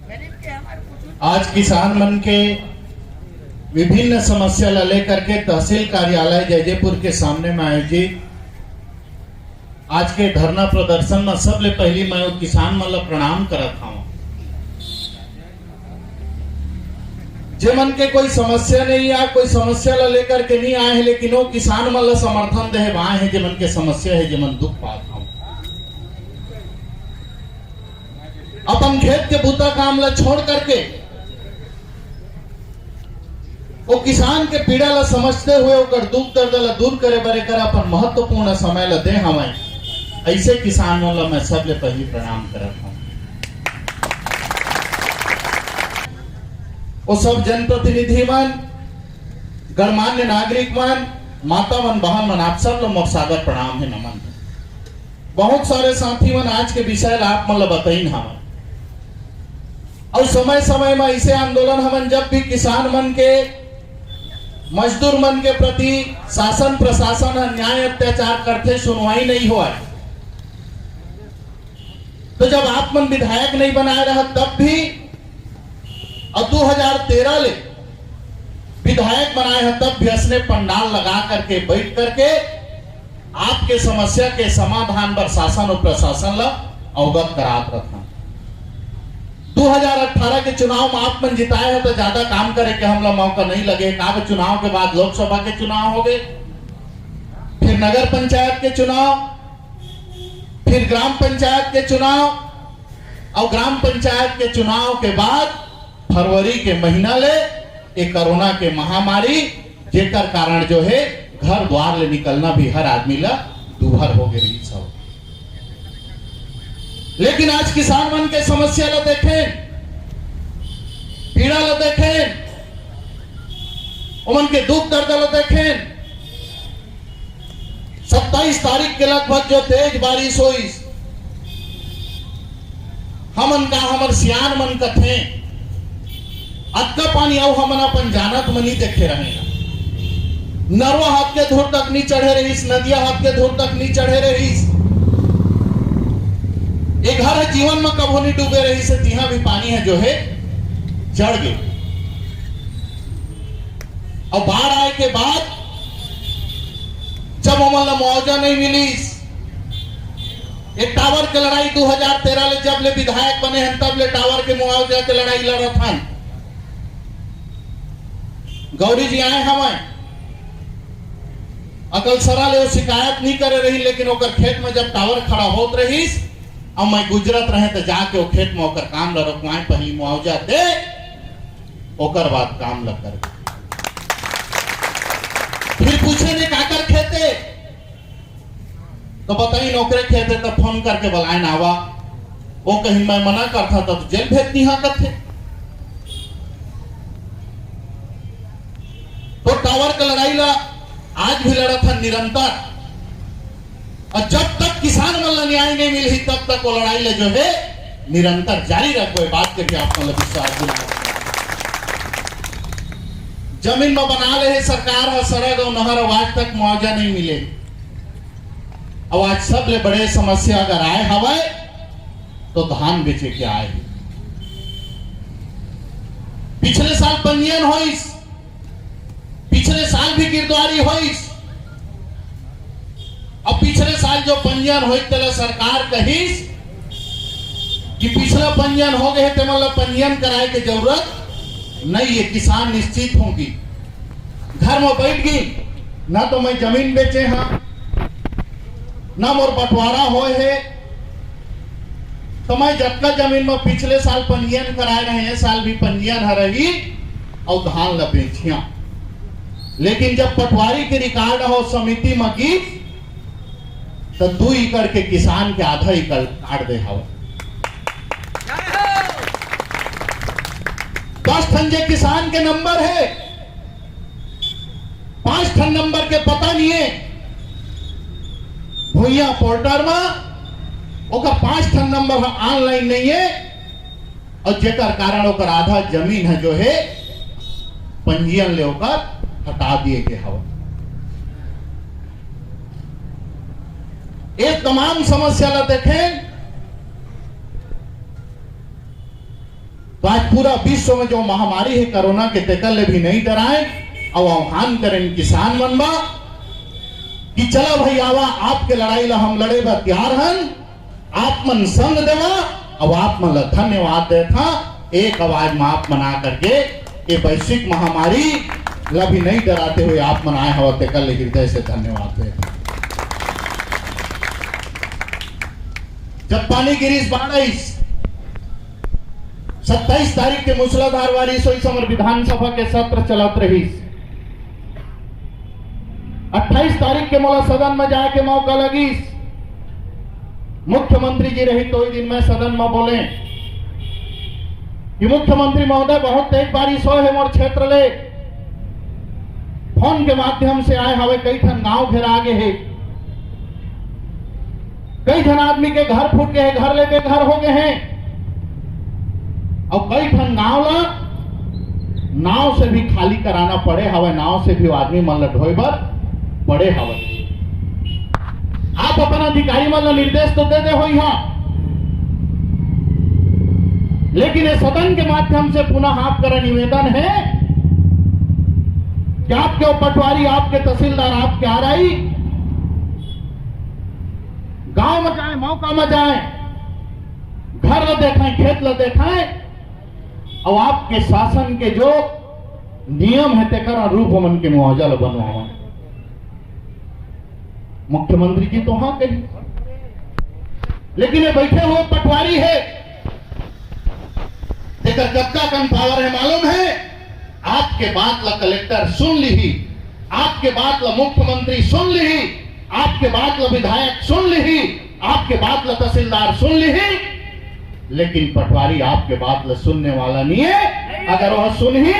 आज किसान मन के विभिन्न समस्या ला लेकर के तहसील कार्यालय जयजयपुर के सामने में आयोजित आज के धरना प्रदर्शन में सबले पहली मैं किसान मन ला प्रणाम करत हूं। जे मन के कोई समस्या नहीं आ, कोई समस्या ला लेकर के नहीं आए हैं, लेकिन वो किसान मन ला समर्थन दे आए हैं जे मन के समस्या है, जे मन दुख पात हूं। अपन खेत के बूता काम ला छोड़ करके वो किसान के पीड़ा ला समझते हुए ओकर दुख दर्द ला दूर करे बरे कर अपन महत्वपूर्ण समय ला दे हमें। ऐसे किसान मन ला मैं सबले पहली प्रणाम करत हूं। वो सब जनप्रतिनिधि मन, गणमान्य नागरिक मन, माता मन, बहन मन, आप सब लोग मोर सादर प्रणाम है, नमन है। बहुत सारे साथी मन आज के विषय ला आप मन ला बताइन हमें। और समय समय में ऐसे आंदोलन हमन जब भी किसान मन के, मजदूर मन के प्रति शासन प्रशासन अन्याय अत्याचार करते, सुनवाई नहीं हुआ, तो जब आप मन विधायक नहीं बनाए रहा तब भी, और 2013 ले विधायक बनाए हैं तब भी असने पंडाल लगा करके बैठ करके आपके समस्या के समाधान पर शासन और प्रशासन ला अवगत करात रखा। 2018 के चुनाव में आप मन जिताए हैं तो ज्यादा काम करे के हमला मौका नहीं लगे। काब चुनाव के बाद लोकसभा के चुनाव हो गए, फिर नगर पंचायत के चुनाव, फिर ग्राम पंचायत के चुनाव, और ग्राम पंचायत के चुनाव के बाद फरवरी के महीना ले एक कोरोना के महामारी, जेकर कारण जो है घर द्वार ले निकलना भी हर आदमी ला दूभर हो गई रही सब। लेकिन आज किसान मन के समस्या ला देखें, पीड़ा ला देखें, उमन के दुख दर्द ला देखें। 27 तारीख के लगभग जो तेज बारिश हुई, हमन का हमर सियान मन कथे अक्का पानी आओ हमन अपन जानत मनी देखे रहे। नरवा हाथ के धूर तक नहीं चढ़े रहीस, नदिया हाथ के धूर तक नहीं चढ़े रहीस। एक घर है जीवन में कबो नहीं डूबे रही से, तिहा भी पानी है जो है चढ़ गए। और बाढ़ आए के बाद जब हमारा मुआवजा नहीं मिली, एक टावर के लड़ाई 2013 ले जब ले विधायक बने हैं तब ले टावर के मुआवजा के लड़ाई लड़ा था। गौरी जी आए हमें अकलसरा ले वो शिकायत नहीं करे रही, लेकिन ओकर खेत में जब टावर खड़ा होत रही और मैं गुजरत रहे तो जाके वो खेत में ओकर काम ला रुकवाए, पहली मुआवजा दे ओकर बाद काम ला कर। फिर पूछे ने काकर खेते तो बताई नौकरे खेते, तो फोन करके बुलाए ना आवा, वो कहीं मैं मना करता तो जेल भेजती हाँ करते। तो टावर का लड़ाई ला आज भी लड़ा था निरंतर, और जब तक किसान मन न्याय नहीं मिली तब तक वो लड़ाई ले जो है निरंतर जारी रखो। बात करके आप मतलब विश्वास दिला। जमीन में बना ले सरकार है सड़क और नहर, आज तक मुआवजा नहीं मिले। अब आज सब ले बड़े समस्या अगर आए हवाए तो धान बेचे के आए। पिछले साल पंजीयन हुई, पिछले साल भी गिरदारी हुई, अब पिछले साल जो पंजीयन हुई तेला सरकार कहीस कि पिछला पंजीयन हो गए तो मतलब पंजीयन कराए की जरूरत नहीं है, किसान निश्चित होंगी, घर में बैठ गई, ना तो मैं जमीन बेचे हाँ, ना मोर बंटवारा होए है, तो मैं जबका जमीन में पिछले साल पंजीयन कराए रहे हैं, साल भी पंजीयन है रही और धान ला बेचिया। लेकिन जब पटवारी के रिकॉर्ड हो समिति में की तो 2 एकड़ के किसान के आधा एकड़ काट दे हवा। 10 ठन जे किसान के नंबर है, 5 ठन नंबर के पता नहीं है भूया पोर्टल में, ओका 5 ठन नंबर ऑनलाइन नहीं है, और जेकर कारण ओकर आधा जमीन है जो है पंजीयन ले ओकर हटा दिए के हवा। एक तमाम समस्या ला देखें तो आज पूरा विश्व में जो महामारी है कोरोना के तेकल ले भी नहीं डराए और आह्वान करें किसान मनबा कि चला भाई आवा आपके लड़ाई ला हम लड़े बा तैयार हन, आप मन संग देवा और आप मन धन्यवाद देता। एक आवाज में आप मना करके ये वैश्विक महामारी ला भी नहीं डराते हुए आप मनाए हवा तेकल हृदय से धन्यवाद देता। जब पानी गिरीश 27 तारीख के मूसलाधार बारिश हुई समर विधानसभा के सत्र चलत रही। 28 तारीख के मोला सदन में जाके मौका लगी। मुख्यमंत्री जी रही तो दिन में सदन में बोले कि मुख्यमंत्री महोदय बहुत तेज बारिश हो है मोर क्षेत्र ले, फोन के माध्यम से आए हवे, कई ठन गांव घेरा आगे है, कई ठन आदमी के घर फूट गए, घर ले बेघर हो गए हैं और कई ठन गांव ला नाव से भी खाली कराना पड़े हवे, नाव से भी आदमी मन ला ढोए बर पड़े हवे। आप अपना अधिकारी मन निर्देश तो दे दे हो यहाँ, लेकिन ये सदन के माध्यम से पुनः आपका निवेदन है कि आपके पटवारी, आपके तहसीलदार, आपके आरआई गांव में जाए, मौका में जाए, घर ल देखें, खेत ल देखें और आपके शासन के जो नियम है तेकर रूप मन के मुआवजा ल बनवावा। मुख्यमंत्री जी तो हाँ कही, लेकिन ये बैठे हुए पटवारी है, देखकर कब्जा कम पावर है मालूम है। आपके बात ला कलेक्टर सुन ली, आपके बात ला मुख्यमंत्री सुन ली, आपके बात ला विधायक सुन ली, आपके बात ला तहसीलदार सुन ली, लेकिन पटवारी आपके बात ला सुनने वाला नहीं है। अगर वह सुनी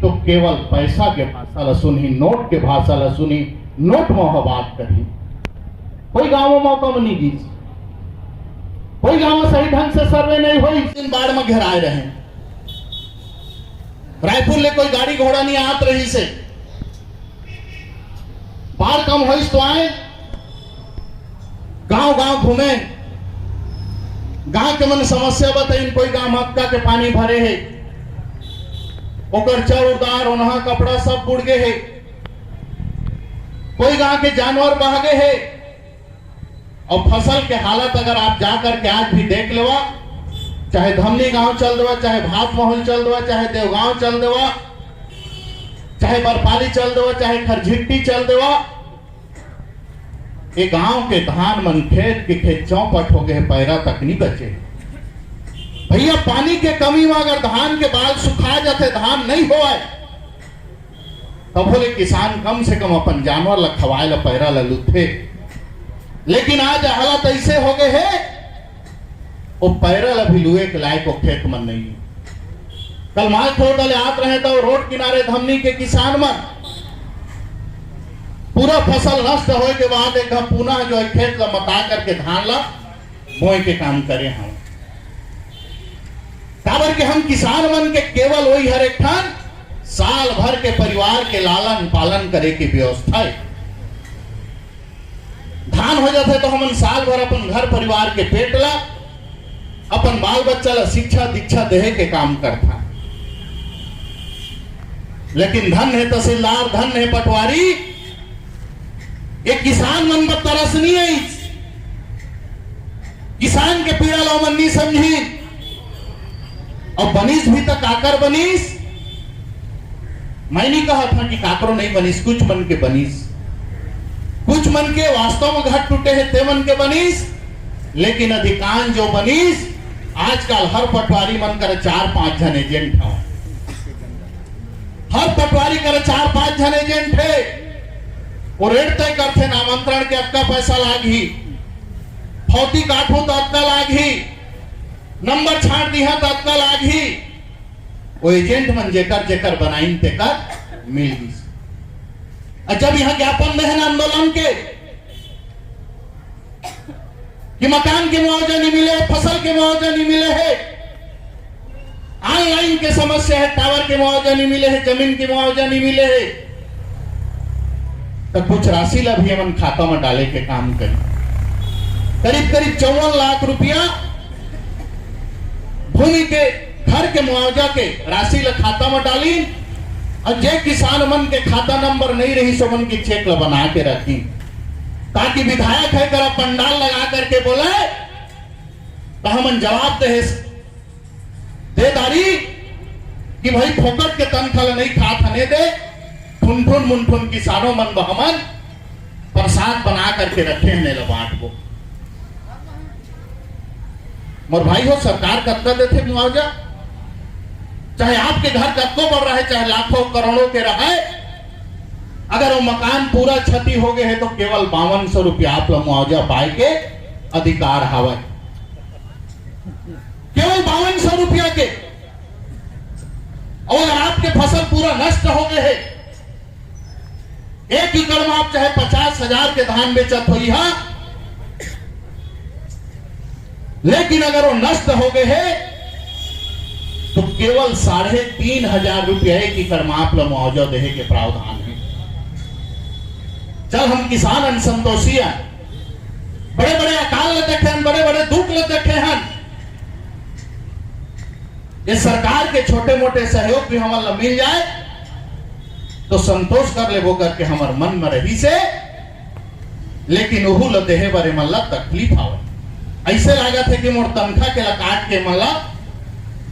तो केवल पैसा के भाषा ला सुनी, नोट के भाषा ला सुनी, नोट में बात करी। कोई गांव में मौका नहीं दी, कोई गांव में सही ढंग से सर्वे नहीं हुई, दिन बाढ़ में घेराए रहे। रायपुर ले कोई गाड़ी घोड़ा नहीं आत रही से, बाढ़ कम हो तो आए, गांव गांव घूमे, गांव के मन समस्या बताई। कोई गांव मक्का के पानी भरे है, ओकर चौरदार ओनहा कपड़ा सब बुड़ गए है, कोई गांव के जानवर बह गए है और फसल के हालत अगर आप जाकर के आज भी देख लेवा, चाहे धमनी गांव चल देवा, चाहे भात महल चल देवा, चाहे देवगांव चल देवा, चाहे बरपाली चल देवा, चाहे खरझिट्टी चल देवा, ये गांव के धान मन खेत के खेत चौपट हो गए, पैरा तक नहीं बचे। भैया पानी के कमी में अगर धान के बाल सुखा जाते, धान नहीं होए, तब बोले किसान कम से कम अपन जानवर ला खवाए ला पैरा ला लुथे। लेकिन आज हालत ऐसे हो गए है, वो पैरा ला भी लुए के लायक वो खेत मन नहीं। कल माल छोड़ डाले आत रहे तो रोड किनारे धमनी के किसान मन पूरा फसल नष्ट होए के बाद एक पुनः जो है खेत ला मता करके धान ला बोए के काम करे हम। काबर के हम किसान मन के केवल वही हर एक ठान साल भर के परिवार के लालन पालन करे की व्यवस्था है। धान हो जाते तो हम साल भर अपन घर परिवार के पेट ला, अपन बाल बच्चा ला शिक्षा दीक्षा देहे के काम करता। लेकिन धन है तहसीलदार, धन है पटवारी, ये किसान मन पर तरस नहीं है, किसान के पीड़ा ला मन नहीं समझी और बनीस भी तक आकर बनीस। मैं नहीं कहा था कि काकरो नहीं बनीस, कुछ मन के बनीस, कुछ मन के वास्तव में घट टूटे हैं ते मन के बनीस, लेकिन अधिकांश जो बनीस आजकल हर पटवारी मन कर 4-5 जन एजेंट है, हर पटवारी कर 4-5 जन एजेंट है। वो रेट तय करते, नामांतरण के अक्का पैसा लागी, फौती काटू तो अक्का लागी, नंबर छाट दिया तो अक्का लागी। वो एजेंट मन जेकर जेकर बनाइन तेकर मिल गई। जब यहां ज्ञापन में है आंदोलन के कि मकान के मुआवजा नहीं मिले, फसल के मुआवजा नहीं मिले है, ऑनलाइन के समस्या है, टावर के मुआवजा नहीं मिले है, जमीन के मुआवजा नहीं मिले है, तो कुछ राशि ला भी हम खाता में डाले के काम करें। करीब करीब 54 लाख रुपया भूमि के घर के मुआवजा के राशि ला खाता में डाली और जे किसान मन के खाता नंबर नहीं रही सो मन की चेक ला बना के रखी, ताकि विधायक है कर पंडाल लगा करके बोले तो हम जवाब दे दारी कि भाई फोकट के तनखा नहीं खा थने दे, ठुन मुंठुन किसानों मन बहमन प्रसाद बना करके रखे हैं बांट को। मोर भाई हो, सरकार कत्ता देते मुआवजा, चाहे आपके घर कत्तो बढ़ रहा है, चाहे लाखों करोड़ों के रहे, अगर वो मकान पूरा क्षति हो गए है तो केवल 5200 रुपया आप लोग मुआवजा पाए के अधिकार हवा, केवल 5200 रुपया के। और अगर आपके फसल पूरा नष्ट हो गए है, 1 एकड़ में आप चाहे 50,000 के धान बेचत हुई है, लेकिन अगर वो नष्ट हो गए है तो केवल 3,500 रुपया 1 एकड़ में आप लोग मुआवजा देने के प्रावधान है। चल हम किसान असंतोषी हैं, बड़े बड़े अकाल ले देखे हैं, बड़े बड़े दुख ले देखे हैं, ये सरकार के छोटे मोटे सहयोग भी हमारा मिल जाए तो संतोष कर ले वो करके हमारे मन में रही से, लेकिन वहू ल देहे बारे मन ला तकलीफ आवे। ऐसे लागत है कि मोर तनखा के ला काट के मन ला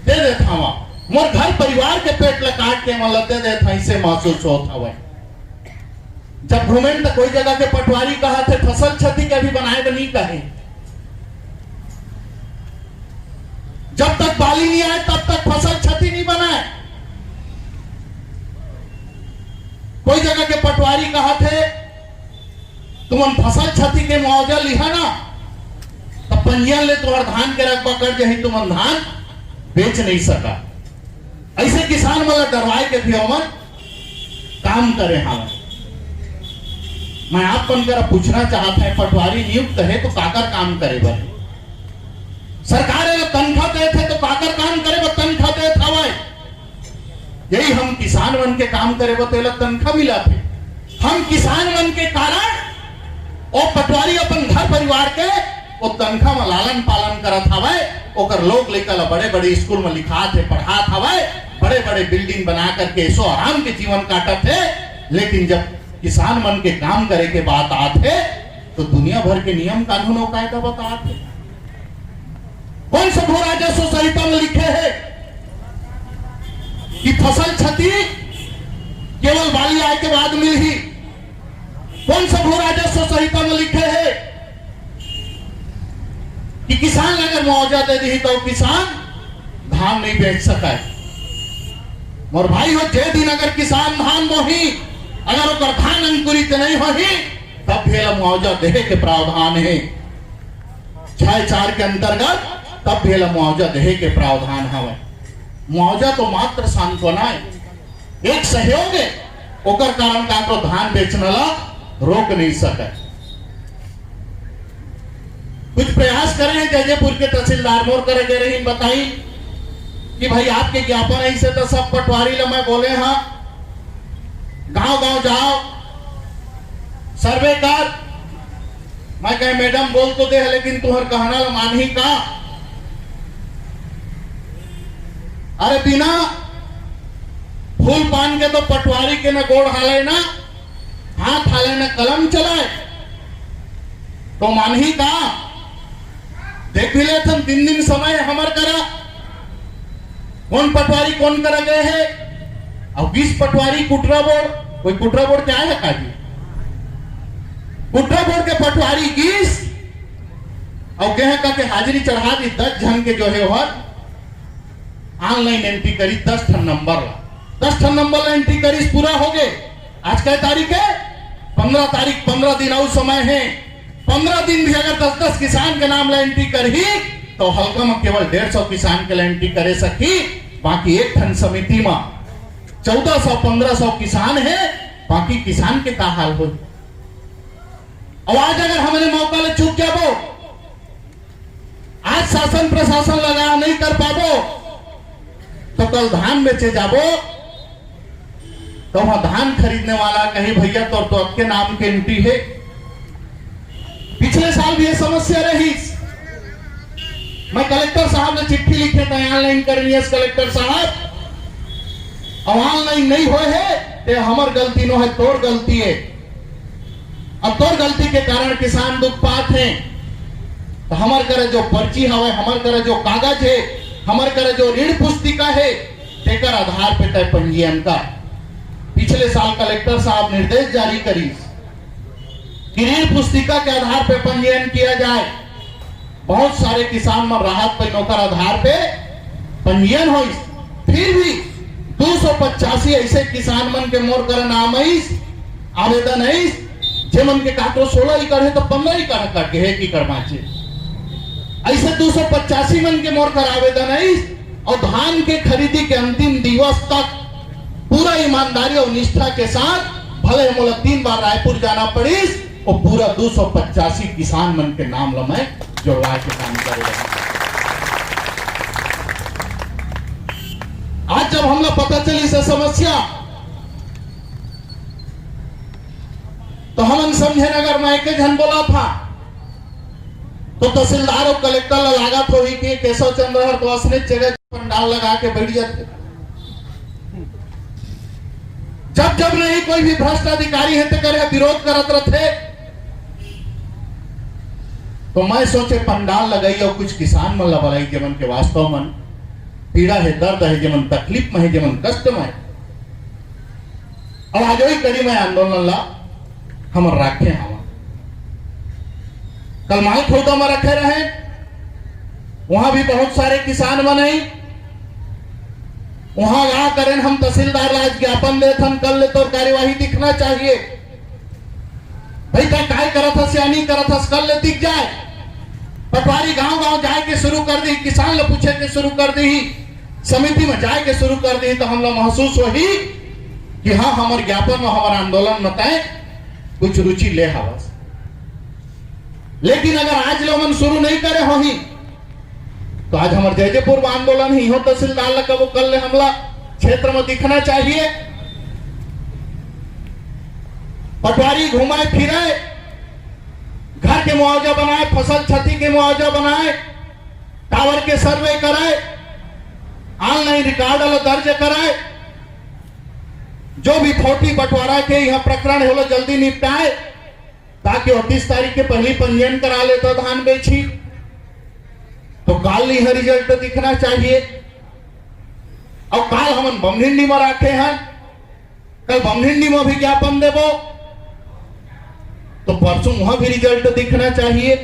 दे देता हवा, मोर घर परिवार के पेट ला काट के मन ला दे देता, ऐसे महसूस होता हवा। जब घूमे तो कोई जगह के पटवारी कहा थे फसल क्षति के भी बनाए तो नहीं कहे, जब तक बाली नहीं आए तब तक फसल क्षति नहीं बनाए। कोई जगह के पटवारी कहा थे तुम फसल क्षति के मुआवजा लिहा ना, तब पंजीयन ले तुम्हार धान के रकबा कर जाही, तुम धान बेच नहीं सका। ऐसे किसान वाला डरवाए के भी अमन काम करे। हाँ, मैं आप बनकर पूछना चाहता है, पटवारी नियुक्त है तो काकर काम करे बर, सरकार तनखा दे थे तो काकर काम करे बर तनखा दे था। यही हम किसान मन के काम करे बर तो तनखा मिला थे। हम किसान मन के कारण और पटवारी अपन घर परिवार के वो तनखा में लालन पालन करत हवे, ओकर लोग लेकर बड़े बड़े स्कूल में लिखात है, पढ़ात हवे, बड़े बड़े बिल्डिंग बना करके ऐसो आराम के जीवन काटत है। लेकिन जब किसान मन के काम करे के बात आते तो दुनिया भर के नियम कानून और कायदा बताते। कौन सा भू राजस्व संहिता में लिखे है कि फसल क्षति केवल बाली आय के बाद मिल ही? कौन सा भू राजस्व संहिता में लिखे है कि किसान अगर मुआवजा दे दी तो किसान धान नहीं बेच सका? मोर भाई हो, जे दिन अगर किसान धान बोही, अगर वो धान अंकुरित नहीं होही तब भी मुआवजा देने के प्रावधान है। 6-4 के अंतर्गत तब भी मुआवजा देने के प्रावधान है। मुआवजा तो मात्र सांत्वना है, एक सहयोग है, ओकर कारण का तो धान बेचने ला रोक नहीं सके। कुछ प्रयास करें हैं जयपुर के तहसीलदार मोर करे दे रही बताई कि भाई आपके ज्ञापन ऐसे तो सब पटवारी ला मैं बोले हाँ, गांव गांव जाओ सर्वे कर। मैं कहे मैडम बोल तो दे लेकिन तुहर कहना ला मान ही का। अरे बिना फूल पान के तो पटवारी के न गोड़ हाले ना हाथ हाले न कलम चलाए तो मान ही का। देख भी ले तुम 3 दिन समय हमार करा, कौन पटवारी कौन करा गए है। और 20 पटवारी कुटरा बोर्ड, कोई कुटरा बोर्ड क्या है काजी, कुटरा बोर्ड के पटवारी 20 और कहे का हाजिरी चढ़ा दी 10 जन के जो है वह ऑनलाइन एंट्री करी 10 ठन नंबर ला, 10 ठन नंबर ला एंट्री करी, पूरा हो गए। आज क्या तारीख है? 15 तारीख, 15 दिन और समय है। 15 दिन भी अगर 10-10 किसान के नाम ला एंट्री करी तो हल्का में केवल 150 किसान के ला एंट्री करे सकी। बाकी एक ठन समिति में 1400-1500 किसान है, बाकी किसान के का हाल हो। और आज अगर हमारे मौका ले चूक जाबो, आज शासन प्रशासन लगा नहीं कर पाबो तो कल धान बेचे जाबो तो वहां धान खरीदने वाला कहीं भैया तो आपके नाम के एंट्री है। पिछले साल भी ये समस्या रही मैं कलेक्टर साहब ने चिट्ठी लिखे थे ऑनलाइन करनी कलेक्टर साहब, अब ऑनलाइन नहीं हुए है तो हमार गलती नो है, तोर गलती है। अब तोर गलती के कारण किसान दुख पात है, तो हमार करे जो पर्ची हवे, हमार करे जो कागज है, हमार करे जो ऋण पुस्तिका है, तेकर आधार पे तय पंजीयन का। पिछले साल कलेक्टर साहब निर्देश जारी करी कि ऋण पुस्तिका के आधार पे पंजीयन किया जाए। बहुत सारे किसान में राहत पे नौकर आधार पे पंजीयन हो, फिर भी 285 ऐसे किसान मन के मोर कर नाम आवेदन है, जे मन के काटो 16 एकड़ है तो 15 एकड़ काट के 1 एकड़ बाँचे, ऐसे 285 मन के मोर कर आवेदन है। और धान के खरीदी के अंतिम दिवस तक पूरा ईमानदारी और निष्ठा के साथ भले मोला 3 बार रायपुर जाना पड़ी और पूरा 285 किसान मन के नाम लमे जोड़वा के काम करेगा। आज जब हमला पता चली से समस्या, तो हम समझे अगर मैं एक जन बोला था तो तहसीलदार और कलेक्टर लागत हो ही कि केशव चंद्र हर तो असने जगह पंडाल लगा के बैठ जाते। जब जब नहीं कोई भी भ्रष्ट अधिकारी है तो करे विरोध करत रहते, तो मैं सोचे पंडाल लगाई और कुछ किसान मन लगाई जमन के वास्तव मन पीड़ा है, दर्द है, जमन तकलीफ में है, जमन कष्ट में है। और आज वही कड़ी में आंदोलन ला हम रखे हम कल माल खोदा में रखे रहे, वहां भी बहुत सारे किसान बने, वहां गा करें हम तहसीलदार आज ज्ञापन दे थन कल ले तो कार्यवाही दिखना चाहिए भाई, क्या काय करा था सियानी करा था कल ले दिख जाए। पटवारी गांव गांव जाए के शुरू कर दी, किसान ले पूछे के शुरू कर दी, समिति में जाए के शुरू कर दी, तो हम लोग महसूस वही कि हाँ हमारे ज्ञापन में हमारा आंदोलन में तय कुछ रुचि ले हवस। लेकिन अगर आज लोग शुरू नहीं करे हो ही तो आज हमारे जयजयपुर में आंदोलन ही हो, तहसीलदार लगा वो कल ले हमला क्षेत्र में दिखना चाहिए। पटवारी घुमाए फिरे, घर के मुआवजा बनाए, फसल क्षति के मुआवजा बनाए, टावर के सर्वे कराए, ऑनलाइन रिकॉर्ड दर्ज कराए, जो भी खोटी बंटवारा के यहाँ प्रकरण है वो जल्दी निपटाए, ताकि 29 तारीख के पहली पंजीयन करा ले तो धान बेची। तो काल यह रिजल्ट दिखना चाहिए। और काल हम बमहिंडी में रखे हैं, कल बमहिंडी में भी ज्ञापन देवो, तो परसों वहां भी रिजल्ट दिखना चाहिए।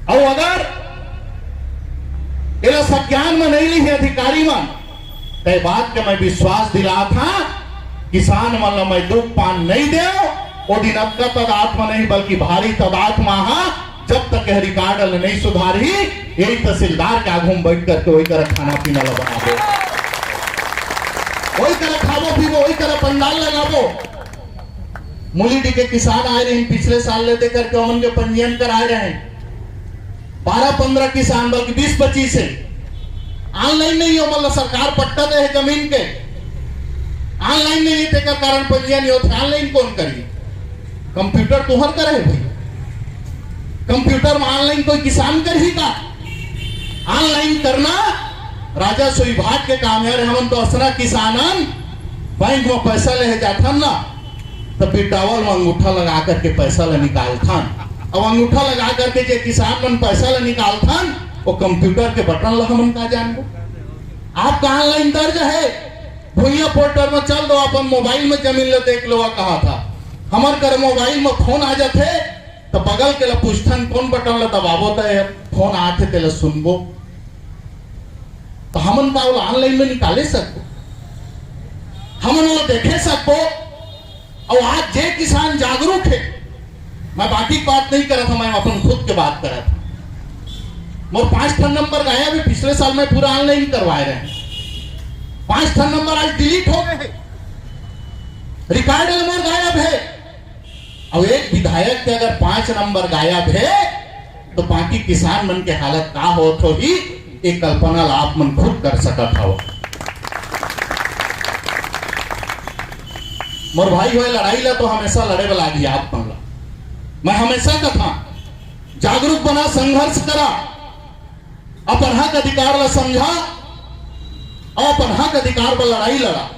और अगर ये संज्ञान में नहीं ली है अधिकारी मन, तो बात के मैं विश्वास दिला था किसान मन मैं दुख पान नहीं दे, वो दिन अब का तदात्मा नहीं बल्कि भारी तदात्मा जब तक यह रिकॉर्ड नहीं सुधारी, यही तहसीलदार के आगू में बैठ करके वही तरह खाना पीना बना दो, वही तरह खावो पीवो, वही तरह पंडाल लगावो। मुलीडी के किसान आए रहे पिछले साल लेते करके उमन के पंजीयन कराए रहे 12-15 किसान, बल्कि 20-25 से ऑनलाइन नहीं हो, मतलब सरकार पट्टा दे है जमीन के, ऑनलाइन नहीं लेते का कारण पंजीयन नहीं होता। ऑनलाइन कौन करिए, कंप्यूटर तुहर करे भाई, कंप्यूटर में ऑनलाइन कोई किसान कर ही का, ऑनलाइन करना राजस्व विभाग के काम है। हम तो असरा किसानन बैंक में पैसा ले जाता ना, तो बिटावल में अंगूठा लगा करके पैसा ले निकालता, अब अंगूठा लगा करके जो किसान मन पैसा ले निकालता, वो कंप्यूटर के बटन लगा मन का जान दो। आपका ऑनलाइन दर्ज है, भूया पोर्टल में चल दो, अपन मोबाइल में जमीन ले देख लो। कहा था हमारे घर मोबाइल में फोन आ जाते, तो बगल के पूछथन कौन बटन ले दबावो तो फोन आते तेल सुनबो, तो हमन का ऑनलाइन में निकाले सको, हमन वो देखे सको। और आज जे किसान जागरूक है, मैं बाकी बात नहीं करा था, मैं अपन खुद के बात करा था। मोर 5 नंबर गायब है, पिछले साल में पूरा ऑनलाइन करवाए रहे, 5 नंबर आज डिलीट हो गए, रिकॉर्ड नंबर गायब है। अब एक विधायक के अगर 5 नंबर गायब है, तो बाकी किसान मन के हालत का हो तो ही एक कल्पना आप मन खुद कर सकता हो। मोर भाई हुए लड़ाई ला तो हमेशा लड़े वाला गया आप मन ला, मैं हमेशा कथा जागरूक बना, संघर्ष करा, अपन हक अधिकार ला समझा और अपन हक अधिकार पर लड़ाई लड़ा।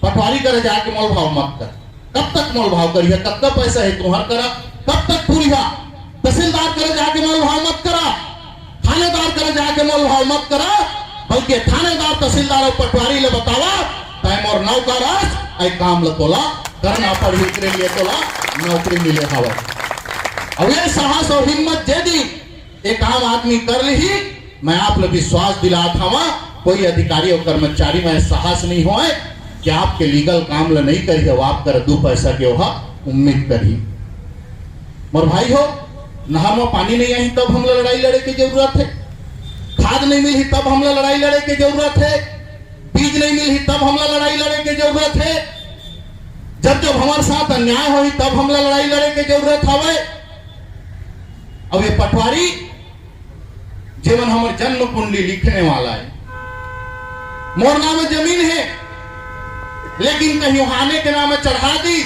पटवारी करे जाके मोल भाव मत कर। कब तक मोल भाव करिए? कब तक पैसा है तुम्हार करा? कब तक पूरिया? तहसीलदार करे जाके मोल भाव मत करा, थानेदार करे जाके मोल भाव मत करा, बल्कि थानेदार तहसीलदार और पटवारी ले बतावा टाइम और नौकरास आई काम ल तोला करना पड़ी के लिए तोला नौकरी मिले हवा। और ये साहस और हिम्मत यदि एक आम आदमी कर ली, मैं आप लोग विश्वास दिला था कोई अधिकारी और कर्मचारी में साहस नहीं हो कि आपके लीगल काम ल नहीं करी, आप कर 2 पैसा के वहां उम्मीद करी। मोर भाई हो, नहर में पानी नहीं आई तब हम लड़ाई लड़े की जरूरत है, खाद नहीं मिली तब हम लड़ाई लड़े की जरूरत है, बीज नहीं मिली तब हम लड़ाई लड़े की जरूरत है, जब जब हमारे साथ अन्याय हुई तब हम लड़ाई लड़े की जरूरत हवे। अब ये पटवारी जीवन हमारे जन्म कुंडली लिखने वाला है, मोर नाम में जमीन है, लेकिन कहीं हाने के नाम में चढ़ा दी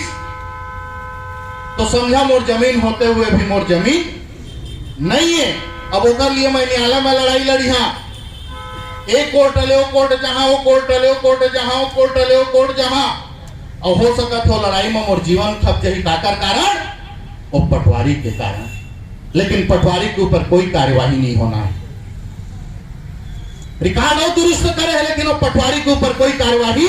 तो समझा मोर जमीन होते हुए भी मोर जमीन नहीं है। अब उधर लिए मैं न्यायालय में लड़ाई लड़ी, हाँ एक कोर्ट ले कोर्ट जहां, वो कोर्ट ले कोर्ट जहां, वो कोर्ट ले कोर्ट जहां, और हो सकत हो लड़ाई में मोर जीवन खप जाही। काकर कारण? वो पटवारी के कारण। लेकिन पटवारी के ऊपर कोई कार्यवाही नहीं होना है, रिकॉर्ड और दुरुस्त करे है, लेकिन वो पटवारी के ऊपर कोई कार्यवाही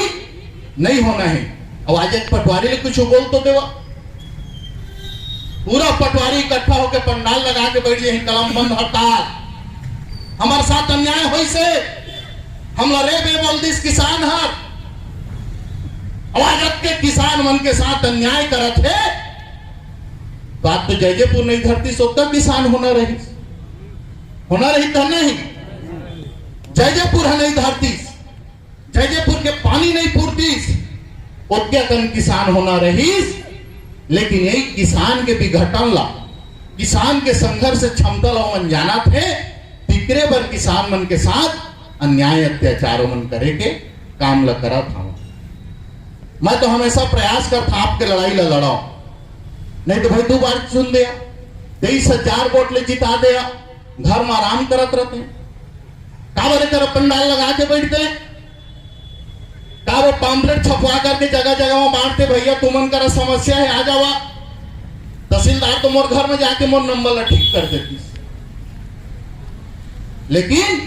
नहीं होना है। और आज एक पटवारी ने कुछ बोल तो देवा, पूरा पटवारी इकट्ठा होकर पंडाल लगा के बैठ जाए कलम बंद हड़ताल, हमारे साथ अन्याय हो से हम लड़े बेबल्दिस किसान हर आवाज के किसान मन के साथ अन्याय करत है। बात तो जयजयपुर नहीं धरती सोता किसान होना रही तो नहीं, जयजयपुर है नहीं धरती, जयजयपुर के पानी नहीं पूर्तीस, उद्यतन किसान होना रही। लेकिन यही किसान के विघटन ला, किसान के संघर्ष क्षमता ला मन जाना थे, तिकरे पर किसान मन के साथ अन्याय अत्याचारों मन करे के काम ला करा था। मैं तो हमेशा प्रयास करता आपके लड़ाई ला लड़ाओ, नहीं तो भाई 2 बार चुन दिया, 23,000 वोट ले जिता दिया, घर में आराम करत रहते, काबर कर पंडाल लगा के बैठते, काबर पम्पलेट छपवा करके जगह जगह में बांटते, भैया तुमन का समस्या है आ जावा। तहसीलदार तो मोर घर में जाके मोर नंबर ला ठीक कर देती। लेकिन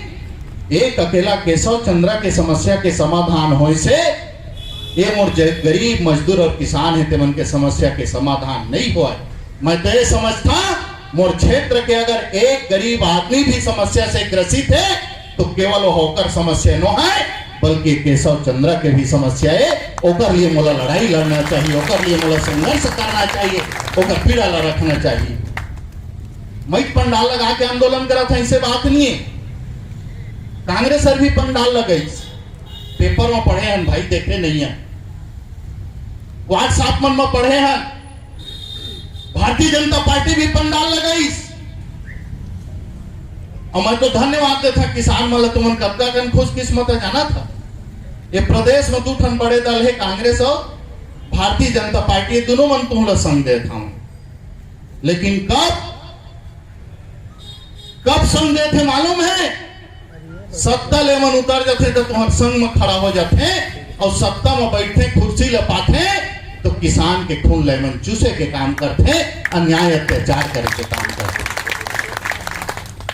एक अकेला केशव चंद्रा के समस्या के समाधान होए से ये मोर गरीब मजदूर और किसान है तेमन के समस्या के समाधान नहीं हुआ। मैं तो ये समझता मोर क्षेत्र के अगर एक गरीब आदमी भी समस्या से ग्रसित है तो केवल वो होकर समस्या न है, बल्कि केशव चंद्रा के भी समस्या है, ओकर लिए मोला लड़ाई लड़ना चाहिए, ओकर लिए मोला संघर्ष करना चाहिए, ओकर पीड़ा ला रखना चाहिए। मैं पंडाल लगा के आंदोलन करा था, इसे बात नहीं है। कांग्रेस सर भी पंडाल लगाई, पेपर में पढ़े हैं भाई, देखे नहीं है, व्हाट्सएप में पढ़े हैं। भारतीय जनता पार्टी भी पंडाल लगाई, और मैं तो धन्यवाद देता किसान वाला, तुमन कब्जा कर खुशकिस्मत जाना था। ये प्रदेश में 2 ठन बड़े दल है, कांग्रेस और भारतीय जनता पार्टी, दोनों मन तुम संग देता हूं। लेकिन कब संग दे थे मालूम है? सत्ता ले मन उतर जाते तो तुम्हारे संग में खड़ा हो जाते, और सत्ता में बैठे कुर्सी लपाते तो किसान के खून ले मन चूसे के काम करते, अन्याय अत्याचार करे के काम करते।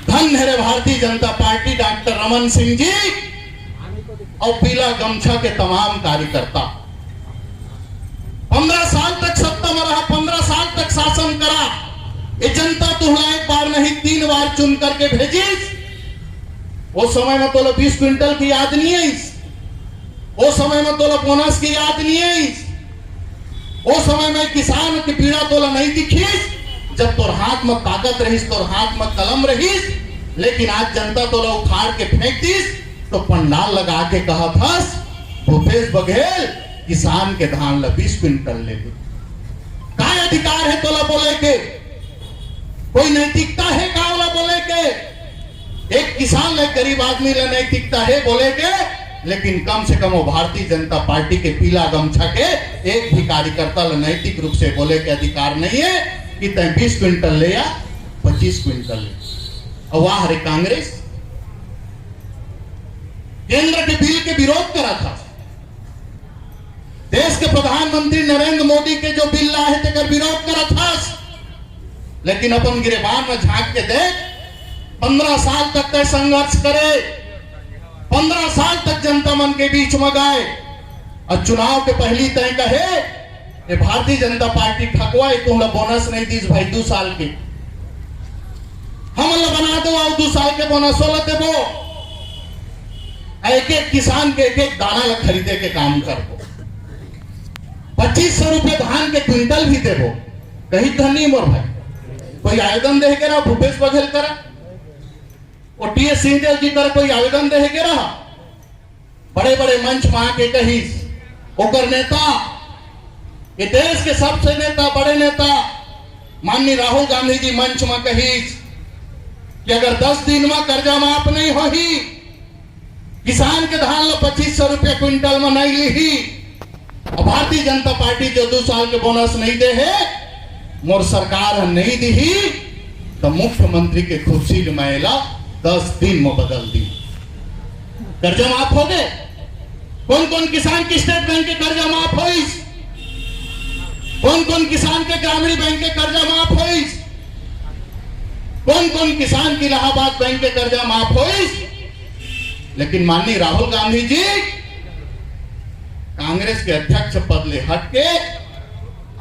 धन्य है भारतीय जनता पार्टी, डॉक्टर रमन सिंह जी और पीला गमछा के तमाम कार्यकर्ता। 15 साल तक सत्ता में रहा, 15 साल तक शासन करा। ये जनता तुम्हें 1 बार नहीं 3 बार चुन करके भेजी। वो समय में तो 20 क्विंटल की याद नहीं है, वो समय में तो बोनस की याद नहीं है, वो समय में किसान की पीड़ा तोला नहीं दिखी। जब तोर हाथ में ताकत रहीस, तोर हाथ में कलम रहीस, लेकिन आज जनता तोला उखाड़ के फेंक दीस, तो पंडाल लगा के कहा था भूपेश बघेल किसान के धान ला 20 क्विंटल ले ली। क्या अधिकार है तोला बोले के? कोई नैतिकता है का वाला बोले के? एक किसान ले, गरीब आदमी ले नैतिकता है बोले के, लेकिन कम से कम वो भारतीय जनता पार्टी के पीला गमछा के एक भी कार्यकर्ता ले नैतिक रूप से बोले के अधिकार नहीं है कि तय 20 क्विंटल ले या 25 क्विंटल ले। और वाह रे कांग्रेस, केंद्र के बिल के विरोध करा था। देश के प्रधानमंत्री नरेंद्र मोदी के जो बिल लाए थे तेकर विरोध करा था। लेकिन अपन गिरेबान में झांक के देख, 15 साल तक के संघर्ष करे, 15 साल तक जनता मन के बीच में गए और चुनाव के पहली तय कहे ये भारतीय जनता पार्टी ठकवा तुम्हारा बोनस नहीं दीज भाई 2 साल के हम बना दो और 2 साल के बोनस वाला देवो, एक एक किसान के एक एक दाना ला खरीदे के काम करबो, 2500 रुपये धान के क्विंटल भी देवो। कहीं धनी मोर भाई कोई आवेदन दे के रहा, भूपेश बघेल करा और टीएस सिंहदेव जी कर कोई आवेदन दे के रहा, बड़े बड़े मंच में आके कही ओकर नेता, ये देश के सबसे नेता बड़े नेता माननीय राहुल गांधी जी मंच में कही कि अगर 10 दिन में कर्जा माफ नहीं होगी, किसान के धान लो 2500 रुपये क्विंटल में नहीं ली, और भारतीय जनता पार्टी जो 2 साल के बोनस नहीं दे है मोर सरकार नहीं दी, तो मुख्यमंत्री के कुर्सी महिला 10 दिन में बदल दी, कर्जा माफ हो गए। कौन कौन किसान की स्टेट बैंक के कर्जा माफ हुई, कौन कौन किसान के ग्रामीण बैंक के कर्जा माफ हुई, कौन कौन किसान की इलाहाबाद बैंक के कर्जा माफ हुई। लेकिन माननीय राहुल गांधी जी कांग्रेस के अध्यक्ष पद ले हट के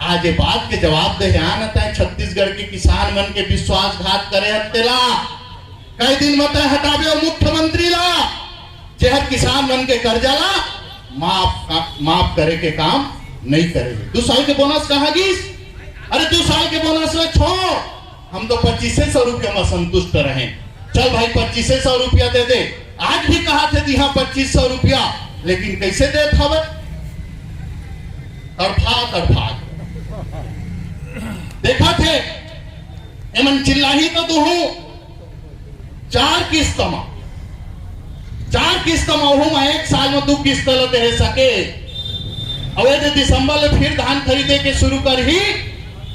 आज ये बात के जवाब दे आना छत्तीसगढ़ के किसान मन के विश्वासघात करे हत्तेला कई दिन मत हटावे मुख्यमंत्री ला चेहर किसान मन के कर्जा ला माफ करे के काम नहीं करेंगे। 2 साल के बोनस कहा गीस, अरे 2 साल के बोनस में छोड़, हम तो 2500 रुपया में संतुष्ट रहे, चल भाई 2500 रुपया दे दे। आज भी कहा थे दी हाँ 2500 रुपया, लेकिन कैसे दे था तड़फा देखा थे एमन चिल्लाही तो तू हूं 4 किस्त में 1 साल में 2 किस्त दे सके। अब यदि दिसंबर में फिर धान खरीदे के शुरू कर ही,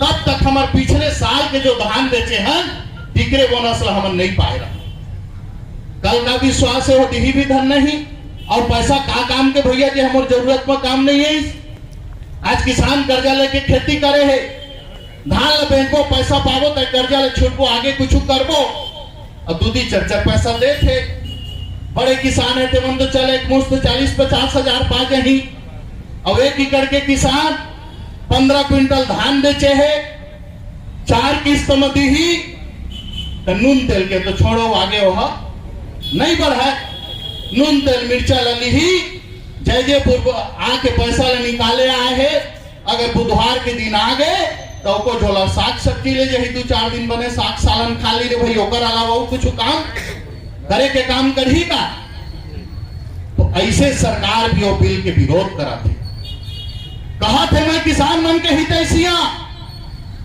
तब तक हमारे पिछले साल के जो धान बेचे हैं टिकरे बोनस ला हम नहीं पाए रहा। कल का विश्वास है होती ही भी धन नहीं और पैसा का काम के भैया जी हमारे जरूरत में काम नहीं है। आज किसान कर्जा लेके खेती करे है, धान ले बैंको पैसा पावो तो कर्जा ले छुटबो, आगे कुछ करबो और 2-4 पैसा दे थे। बड़े किसान है ते मन तो चले एक मुश्त 40-50 हजार पा ही। अब 1 एकड़ के किसान 15 क्विंटल धान बेचे है, 4 किस्त में दी ही तो नून तेल के तो छोड़ो आगे वह नहीं बढ़ा, नून तेल मिर्चा ली ही जयजयपुर आके पैसा ले निकाले आए है। अगर बुधवार के दिन आ गए तो को झोला साग सब्जी ले जाही, 2-4 दिन बने साग सालन खा ली रे भाई, ओकर अलावा कुछ काम करे के काम करही का। तो ऐसे सरकार भी वो बिल के विरोध करा थे, कहा थे मैं किसान मन के हितैषिया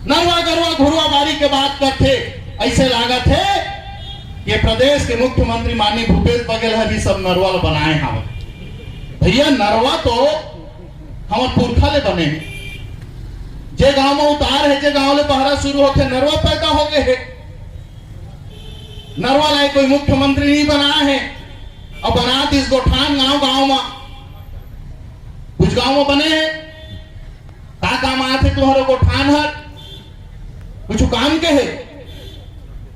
नरवा गरवा घुरवा बारी के बात करते। ऐसे लागत है ये प्रदेश के मुख्यमंत्री माननीय भूपेश बघेल जी सब नरवा बनाए हैं। भैया नरवा तो हम पुरखा ले बने हैं, जे गांव में उतार है, जे गांव ले पहरा शुरू होते नरवा पैदा हो गए है। नरवा लाए कोई मुख्यमंत्री नहीं बनाया है, और बना इस गोठान गांव में कुछ गांव में बने हैं। का काम आए थे तुम्हारे गोठान हर कुछ काम के है,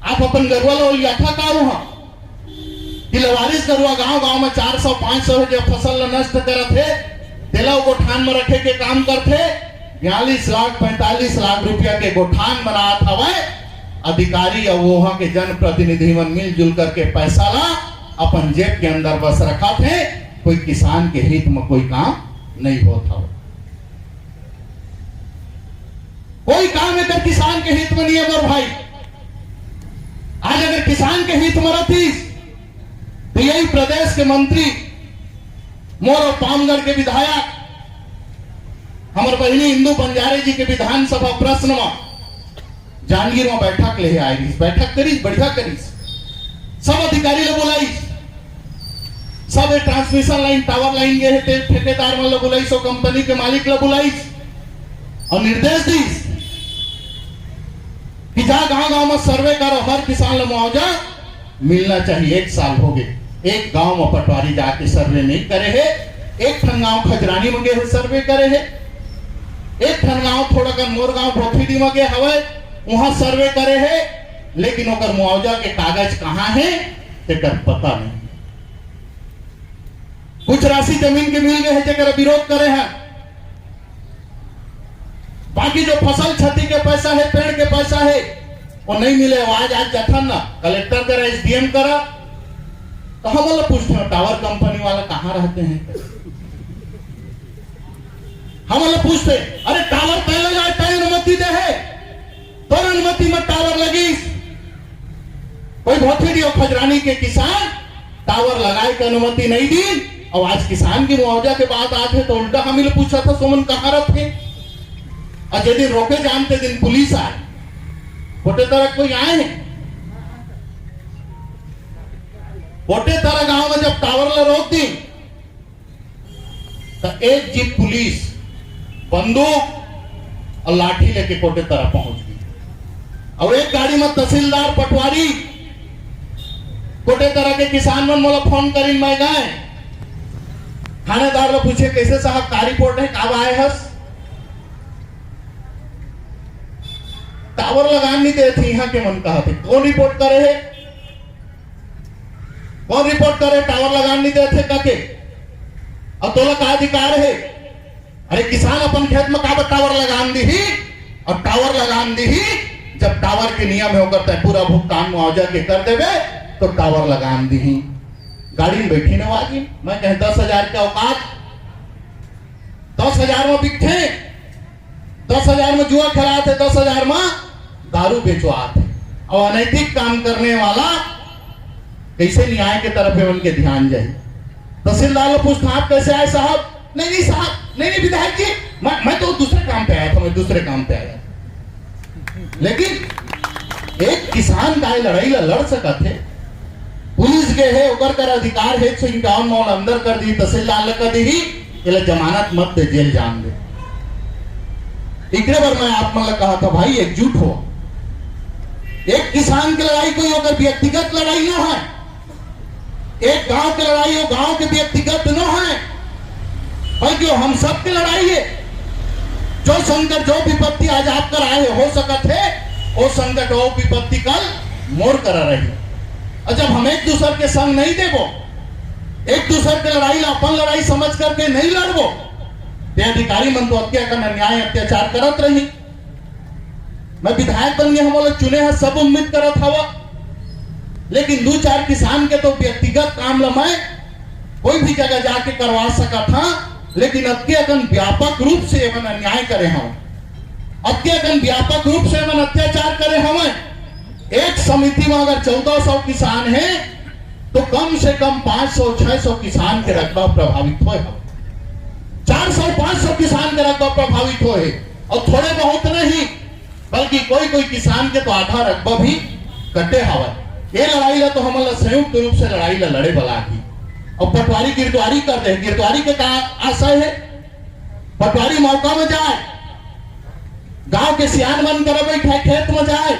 आप अपन गरुआ लो यथा कारू हाँ कि लवारिस गरुआ गांव में 400-500 जो फसल नष्ट करत है तेला गोठान में रखे के काम करते। 42-45 लाख रुपया के गोठान बनात हवे, अधिकारी और वहां के जनप्रतिनिधि मन मिलजुल करके पैसा ला अपन जेब के अंदर बस रखा थे, कोई किसान के हित में कोई काम नहीं होता, कोई काम है तो किसान के हित में नहीं है। मोर भाई आज अगर किसान के हित में रहती तो यही प्रदेश के मंत्री मोर और पामगढ़ के विधायक हमारे बहनी इंदू बंजारे जी के विधानसभा प्रश्न में जांगीर में बैठक ले आई, बैठक करी बढ़िया करी, सब अधिकारी ले बुलाई, सब ट्रांसमिशन लाइन टावर लाइन गए थे ठेकेदार मन ले बुलाई, सो कंपनी के मालिक ले बुलाई और निर्देश दी कि जा गांव-गांव में सर्वे करो, हर किसान ले मुआवजा मिलना चाहिए। 1 साल हो गए एक गांव में पटवारी जाके सर्वे नहीं करे है, एक ठन गांव खजरानी में गए सर्वे करे है, एक ठन गांव थोड़ा कर मोर गांव प्रोफिटी में गए हवे वहां सर्वे करे है, लेकिन ओकर मुआवजा के कागज कहां है तेकर पता नहीं। कुछ राशि जमीन के मिल गए है जेकर विरोध करे हैं, बाकी जो फसल क्षति के पैसा है, पेड़ के पैसा है, वो नहीं मिले। आज जथन ना कलेक्टर करा, एसडीएम करा, तो हम वाला पूछते हैं टावर कंपनी वाला कहां रहते हैं, हम वाला पूछते अरे टावर पहले जाए तय अनुमति दे है, तो अनुमति में टावर लगी। कोई भोथेड़ी और खजरानी के किसान टावर लगाए की अनुमति नहीं दी, और आज किसान की मुआवजा के बाद आते तो उल्टा हमें पूछा था सोमन कहां रहते, और जिस दिन रोके जानते दिन पुलिस आए, कोटे तरह कोई आए हैं। कोटे तरह गांव में जब टावर ला रोक दी तो एक जीप पुलिस बंदूक और लाठी लेके कोटे तरह पहुंच गई, और एक गाड़ी में तहसीलदार पटवारी कोटे तरह के किसान मन मोला फोन करी, मैं गए थानेदार लोग पूछे कैसे साहब का रिपोर्ट है, कब आए हस, टावर लगान नहीं दे थी यहाँ के मन कहा थे, कौन रिपोर्ट करे है, कौन रिपोर्ट करे, टावर लगान नहीं दे थे काके, और तोला का अधिकार है। अरे किसान अपन खेत में काबर टावर लगान दी ही, और टावर लगान दी ही जब टावर के नियम है करता है पूरा भुगतान मुआवजा के कर देवे तो टावर लगान दी ही। गाड़ी में बैठी न वागी, मैं कह 10,000 का औकात, 10,000 में बिकते, 10,000 में जुआ खिलाते, 10,000 में दारू बेचवाते, और अनैतिक काम करने वाला कैसे न्याय के तरफ है उनके ध्यान जाए। तहसीलदार लोग पूछते आप कैसे आए साहब, नहीं साहब, नहीं विधायक जी, मैं तो दूसरे काम पे आया था, मैं दूसरे काम पे आया। लेकिन एक किसान का लड़ाई लड़ सका थे, पुलिस गए है ओकर कर अधिकार है 151 मौल अंदर कर दी, तहसीलदार कर दी ही इले जमानत मत दे, जेल जान दे। इकरे बार मैं आप मतलब कहा था भाई एकजुट हो, एक किसान की लड़ाई कोई होकर व्यक्तिगत लड़ाई ना है, एक गांव की लड़ाई हो गांव के व्यक्तिगत न है, बल्कि हम सब की लड़ाई है। जो संकट जो विपत्ति आज आप कर आए हो सकत है, वो संकट वो विपत्ति कल मोर करा रही। और जब हम एक दूसरे के संग नहीं देवो, एक दूसरे के लड़ाई अपन लड़ाई समझ करके नहीं लड़बो, ते अधिकारी मन तो अत्याचार अन्याय अत्याचार करत रही। मैं विधायक बन गया, हम लोग चुने हैं, सब उम्मीद करत हवा, लेकिन 2-4 किसान के तो व्यक्तिगत काम ला मैं कोई भी जगह जाके करवा सका था, लेकिन अत्यंत व्यापक रूप से एवं अन्याय करे हम, अत्यंत व्यापक रूप से एवं अत्याचार करे हमें। एक समिति में अगर 1400 किसान है तो कम से कम 500-600 किसान के रकबा प्रभावित हुए, 400-500 किसान के रकबा प्रभावित हुए, और थोड़े बहुत नहीं बल्कि कोई किसान के तो आधा रकबा भी कटे हवा। ये लड़ाई ला तो हम संयुक्त रूप से लड़ाई ला लड़े बला की, और पटवारी गिरदारी कर दे, गिरदारी के का आशय है, पटवारी मौका में जाए, गांव के सियान बन कर बैठे खेत में जाए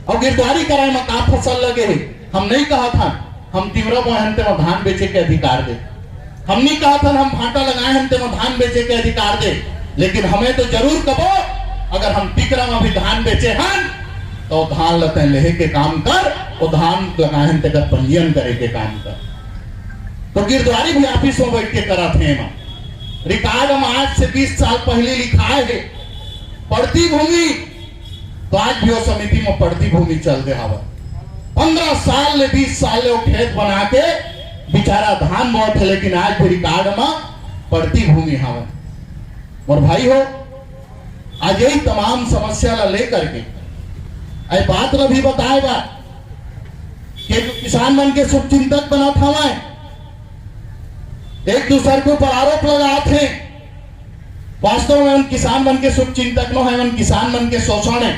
और गिरदारी कराए में का फसल लगे है। हम नहीं कहा था हम तिमरा बोहनते में धान बेचे के अधिकार दे, हम नहीं कहा था हम भाटा लगाए हमते में धान बेचे के अधिकार दे, लेकिन हमें तो जरूर कबो अगर हम टिकरा में भी धान बेचे हैं तो धान लते लेहे के काम कर, और धान लगाए हमते का पंजीयन करे के काम कर। तो गिरदारी भी ऑफिस में बैठ के करा थे, रिकॉर्ड में आज से 20 साल पहले लिखा है पड़ती भूमि, तो आज भी वो समिति में पड़ती भूमि चलते हवा। 15 साल ले 20 साल ले वो खेत बना के बेचारा धान बोत है, लेकिन आज भी रिकॉर्ड में पड़ती भूमि हवा। और भाई हो आज यही तमाम समस्या ला लेकर के आई बात ला भी बताए बा कि किसान मन के शुभ चिंतक बना था, एक दूसरे के ऊपर आरोप लगा थे, वास्तव में उन किसान मन के शुभ चिंतक न है, उन किसान मन के शोषण है।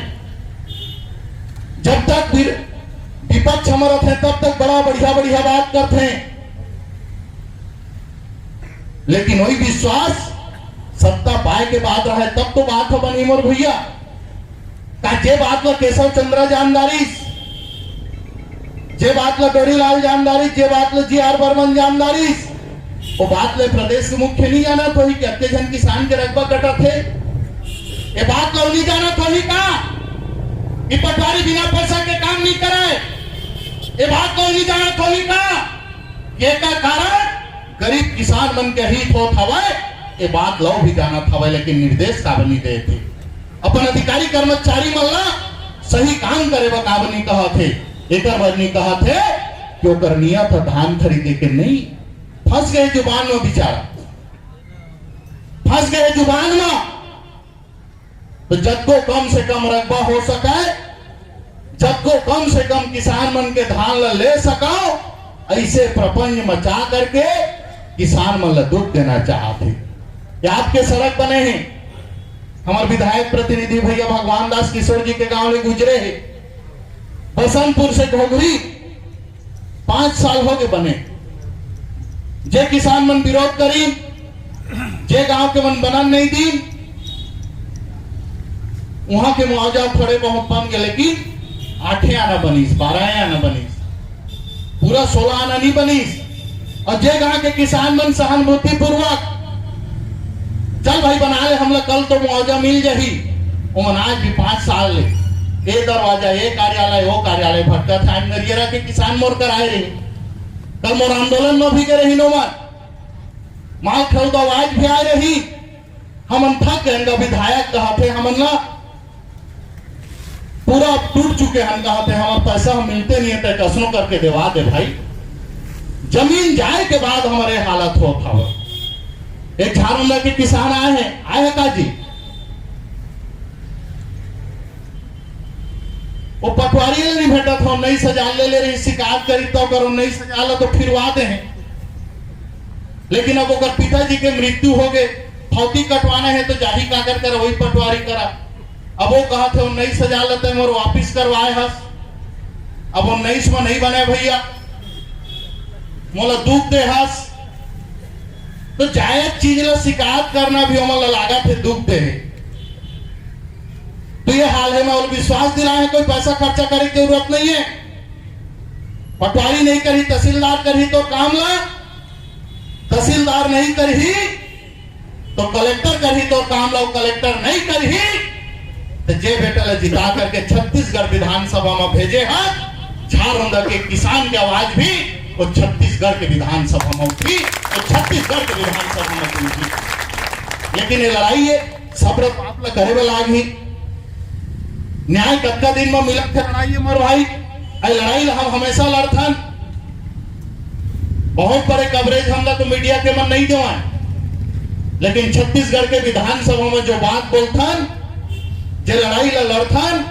जब तक विपक्ष हमारा थे तब तक बड़ा बढ़िया बात करते हैं, लेकिन वही विश्वास सत्ता पाए के बाद रहे तब तो बात हो बनी मोर भैया का जे बात ला केशव चंद्र जानदारी जे जे बात ला डोरीलाल जानदारी, जे बात ला जी आर बर्मन जानदारी, वो बात ले प्रदेश के मुख्य नहीं जाना तो ही कि अत्य जन किसान के रकबा कटा थे। ये बात लो नहीं जाना तो ही का कि पटवारी बिना पैसा के काम नहीं करे। ये बात लो नहीं जाना तो ही का ये का कारण गरीब किसान मन के हित होत हवे। ये बात लो भी जाना था, लेकिन निर्देश का बनी दे थे अपन अधिकारी कर्मचारी मन ला सही काम करे व का बनी कहा थे। एक बनी कहा थे कि ओकर नियत धान खरीदे के नहीं। फंस गए जुबान में बेचारा, फंस गए जुबान में। तो जब को कम से कम रकबा हो सके, जब को कम से कम किसान मन के धान ला ले सकाओ, ऐसे प्रपंच मचा करके किसान मन ला दुख देना चाहते। ये आपके सड़क बने हैं, हमारे विधायक प्रतिनिधि भैया भगवान दास किशोर जी के गांव में गुजरे हैं। बसंतपुर से घोघरी 5 साल हो गए बने। जे किसान मन विरोध करी, जे गांव के मन बनन नहीं दी, वहां के मुआवजा थोड़े बहुत बन गए, लेकिन 8 आना बनीस, 12 आना बनीस, पूरा 16 आना नहीं बनीस। और जे गांव के किसान मन सहानुभूति पूर्वक चल भाई बना ले हमला, कल तो मुआवजा मिल जाही, वो आज भी 5 साल ले ये दरवाजा, ये कार्यालय, वो कार्यालय भटका था। नरियरा के किसान मोर कर आए रहे, कल मोर आंदोलन में भी गए रही नो माल खरीद आवाज भी आ रही। हम थक गए, विधायक कहा थे हमन ना पूरा टूट चुके, हम कहा थे हमारे पैसा हम मिलते नहीं है, कसनो करके देवा दे भाई। जमीन जाए के बाद हमारे हालत हो था। एक झारखंड के किसान आए हैं का जी, वो पटवारी नहीं भेटा था, नहीं सजा ले रही, शिकायत करी तो करो नहीं सजा तो फिरवा दे हैं। लेकिन अब अगर पिताजी के मृत्यु हो गए, फौती कटवाना है तो जाही कागज कर वही पटवारी करा। अब वो कहा थे नहीं सजा लेते मोर वापिस करवाए हस। अब 19 में नहीं बने भैया, मोला दुख दे हस। तो जायज चीज ला शिकायत करना भी हमारा लागा थे दुख दे है। तो ये हाल है, मैं विश्वास दिलाए कोई पैसा खर्चा करे की जरूरत नहीं है। पटवारी नहीं करी, तहसीलदार करी तो काम ला, तहसीलदार नहीं करी तो कलेक्टर करी तो काम ला, कलेक्टर नहीं करी तो जे बेटा ला जिता करके छत्तीसगढ़ विधानसभा में भेजे हैं। झारखंड के किसान की आवाज भी वो छत्तीसगढ़ के विधानसभा में उठी, तो छत्तीसगढ़ के विधानसभा में उठी। लेकिन ये लड़ाई है सब आप ला करे वाला ही न्याय कत्का दिन में मिलत थे लड़ाई है मोर भाई। लड़ाई हम हमेशा लड़थन, बहुत बड़े कवरेज हम तो मीडिया के मन नहीं देवाएं, लेकिन छत्तीसगढ़ के विधानसभा में जो बात बोलथन, जे लड़ाई ला लड़थन,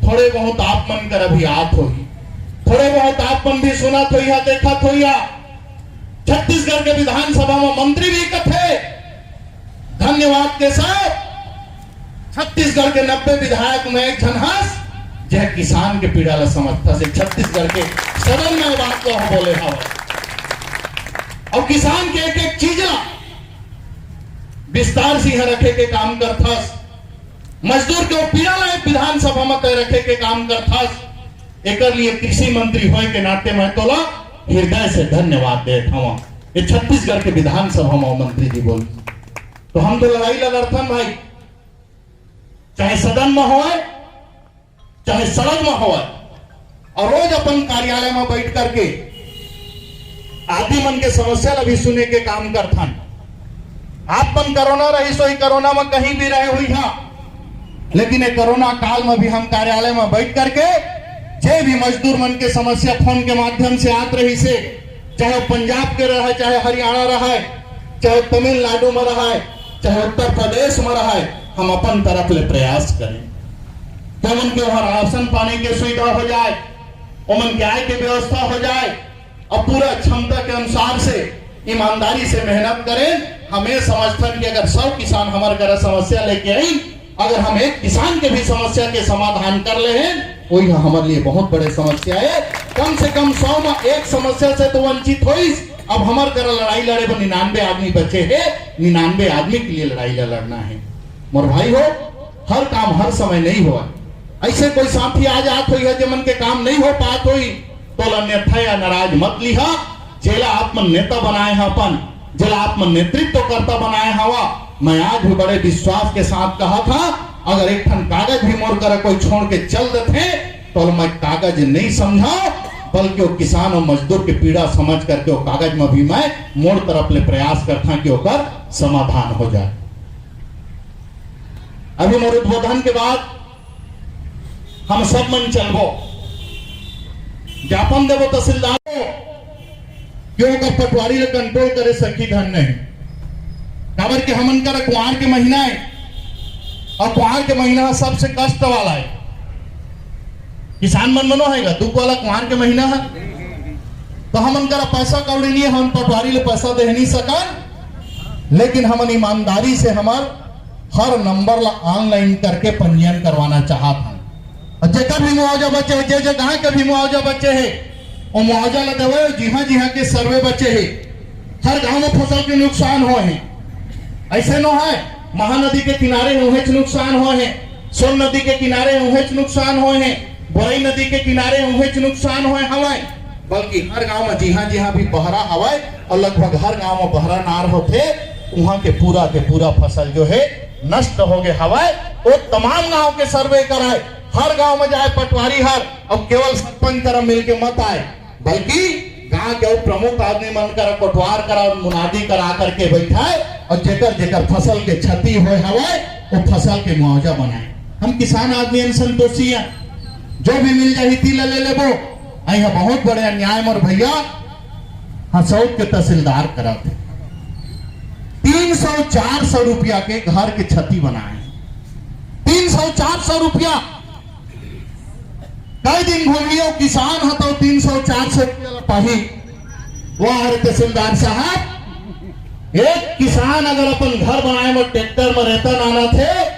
थोड़े बहुत आप मन कर अभी आत होगी, थोड़े बहुत आप मन भी सुनत हो या देखत हो। या छत्तीसगढ़ के विधानसभा में मंत्री भी कथे धन्यवाद के साथ छत्तीसगढ़ के 90 विधायक में एक झनहस जह किसान के पीड़ा ला समझता से छत्तीसगढ़ के सदन में बात को हम बोले हवा। और किसान के एक एक चीज विस्तार से यहाँ रखे के काम करथस, मजदूर के पीड़ा ला विधानसभा में तय रखे के काम करथस। एक लिए कृषि मंत्री होए के नाते मैं तोला हृदय से धन्यवाद देता हूं। ये छत्तीसगढ़ के विधानसभा में मंत्री जी बोल, तो हम तो लड़ाई ला लड़थन भाई, चाहे सदन में हो चाहे सड़क में हो, और रोज अपन कार्यालय में बैठ करके आदमी मन के समस्या ला भी सुने के काम करथन। आप मन कोरोना रही सो कोरोना में कहीं भी रहे हुई हा, लेकिन ये कोरोना काल में भी हम कार्यालय में बैठ करके जे भी मजदूर मन के समस्या फोन के माध्यम से आत रही से, चाहे पंजाब के रहे, चाहे हरियाणा रहे, चाहे तमिलनाडु में रहे, चाहे उत्तर प्रदेश में रहे, हम अपन तरफ ले प्रयास करें तो उनके वहां राशन पानी की सुविधा हो जाए, उनके आय की व्यवस्था हो जाए, और पूरा क्षमता के अनुसार से ईमानदारी से मेहनत करें। हमें समझते कि अगर 100 किसान हमारे घर समस्या लेके आई, अगर हम एक किसान के भी समस्या के समाधान कर ले हैं, वही हमारे लिए बहुत बड़े समस्या है। कम से कम 100 में एक समस्या से तो वंचित होई। अब हमारे घर लड़ाई लड़े 99 आदमी बचे हैं, 99 आदमी के लिए लड़ाई लड़ना है। मोर भाई हो, हर काम हर समय नहीं हुआ। ऐसे कोई साथी आ जात हुई है जो मन के काम नहीं हो पात हुई, तो अन्यथा या नाराज मत लिहा। जेला आत्म नेता बनाए हैं अपन, जेला आत्म नेतृत्व करता बनाए हवा। मैं आज भी बड़े विश्वास के साथ कहा था, अगर एक ठन कागज भी मोड़ कर कोई छोड़ के चल देते तो मैं कागज नहीं समझा, बल्कि वो किसान और मजदूर के पीड़ा समझ करके वो कागज में भी मैं मोड़ तरफ ले प्रयास करता कि ओकर समाधान हो जाए। अभी मोर उद्बोधन के बाद हम सब मन चलबो, ज्ञापन देवो तहसीलदार क्यों का पटवारी ले कंट्रोल करे सखी धन नहीं। काबर के हमन कर कुआर के महीना है, और कुआर के महीना सबसे कष्ट वाला है। किसान मन मनो है दुख वाला कुआर के महीना है, तो हमन कर पैसा कौड़ी नहीं, हम पटवारी ले पैसा दे नहीं सकन, लेकिन हमन ईमानदारी से हमार हर नंबर ला ऑनलाइन करके पंजीयन करवाना चाहत हैं। और जेकर भी मुआवजा बचे है, जे गांव के भी मुआवजा बचे है, और मुआवजा ला देवे जिहा के सर्वे बचे है। हर गांव में फसल के नुकसान हो है, ऐसे न है महानदी के किनारे उहेच नुकसान हो है, सोन नदी के किनारे उहेच नुकसान हो है, बोरई नदी के किनारे उहेच नुकसान हो हवाए, बल्कि हर गांव में जिहा भी बहरा हवाए, और लगभग हर गांव में बहरा नार होते, वहां के पूरा फसल जो है नष्ट हो गए हवाए। वो तमाम गांव के सर्वे कराए, हर गांव में जाए पटवारी हर, और केवल सरपंच तरह मिलके मत आए, बल्कि गांव के प्रमुख आदमी मन कर पटवार करा और मुनादी करा करके बैठाए, और जेकर फसल के क्षति हुए हवाए वो फसल के मुआवजा बनाए। हम किसान आदमी संतोषी है, जो भी मिल जाए तिल ले लेबो। यहाँ बहुत बड़े अन्याय मोर भैया हसौद के तहसीलदार कराते 300-400 रुपया के घर के क्षति बनाए। 300-400 रुपया कई दिन घूमियो किसान हो तो 300-400 रुपया पाही। वह तहसीलदार साहब, एक किसान अगर अपन घर बनाए में ट्रैक्टर में रहता नाना थे